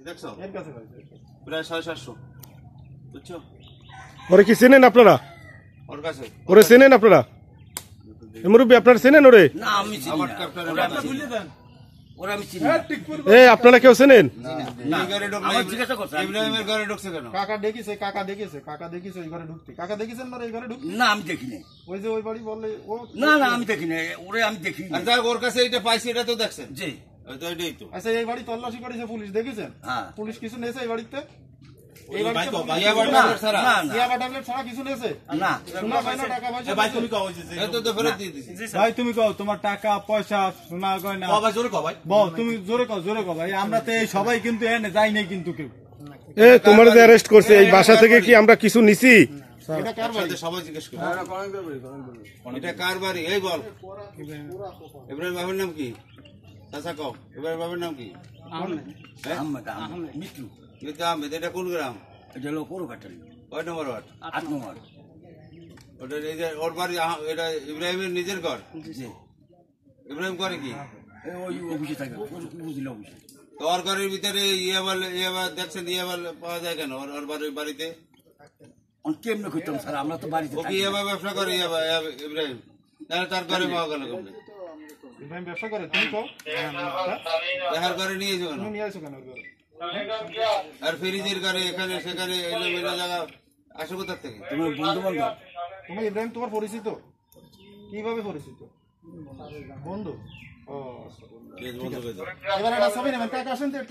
দেখছো প্রায় 750 বুঝছো ওরে কি চেনেন আপনারা ওর কাছে ওরে চেনেন আপনারা মুরব্বী আপনারা চেনেন ওরে না আমি চিনি আমার না ক্যাপ্টেন ওরা আমি চিনি না আপনারা কেউ চেনেন এই ঘরে ঢুকলো আমার জিজ্ঞাসা করছে ইব্রাহিমের ঘরে ঢুকছে কেন কাকা দেখিছে এই ঘরে ঢুকতে কাকা দেখেছেন না এই ঘরে ঢুকতে না আমি দেখি নাই ওই যে ওই বাড়ি বললে ও না না আমি দেখি নাই ওরে আমি দেখি আর যাক ওর কাছে এটা পাইছি এটা তো দেখছেন জি তো এটাই তো আচ্ছা এই বাড়ি তল্লাশি করেছে পুলিশ দেখেছেন হ্যাঁ পুলিশ কিছু নেছে এই বাড়িতে এই ইয়া বাড়িতে বাটা ছাড়া না না ইয়াবা ট্যাবলেট ছাড়া কিছু নেছে না সোনা গয়না টাকা পয়সা ভাই তুমি কও এত তো ফেরত দিয়ে দিছি ভাই তুমি কও তোমার টাকা পয়সা সোনা গয়না ভাই জোরে কও ভাই বল তুমি জোরে কও ভাই আমরা তো এই সবাই কিন্তু এনে যাই নাই কিন্তু কেউ তোমার যে অ্যারেস্ট করছে এই বাসা থেকে কি আমরা কিছু নিছি এটা কার বাড়ি সবাই জিজ্ঞেস করে এটা কার বাড়ি এই বল ইব্রাহিম বাবার নাম কি চাচা কও ইব্রাহিম বাবার নাম কি আহমেদ আহমেদ মিত্রু মিতা আহমেদ এটা কোন গ্রাম এটা হলো কোরো কাটারি কয় নম্বর ওয়ার্ড 8 নম্বর ওটা নিজের ওর বাড়ি এটা ইব্রাহিমের নিজের ঘর জি ইব্রাহিম করে কি ওই অফিসে থাকে বুঝিল অফিসে তো ওর ঘরের ভিতরে ইয়ে দেখছেন ইয়ে পাওয়া যায় কেন ওর বাড়িতে অন কেমনে কইতাম স্যার আমরা তো বাড়িতে ও কি ইয়ে ব্যবসা করে ইব্রাহিম তাহলে তার ঘরে পাওয়া গেল কেমনে ইব্রাহিম ব্যবসা করে তুমি কও তাহার ঘরে নিয়ে যাও তুমি নিয়ে আসো কেন ওর ঘরে? আর ফ্রিজের ঘরে এখানে সেখানে এলো জায়গা আসে কোথা থেকে তোমার বন্ধু বান্ধব তুমি ইব্রাহিম তোমার পরিচিত কিভাবে পরিচিত বন্ধু ও আচ্ছা, বন্ধু। বন্ধু করে দাও। এবার একটা ছবি নেবেন কাকা আসেন তো একটু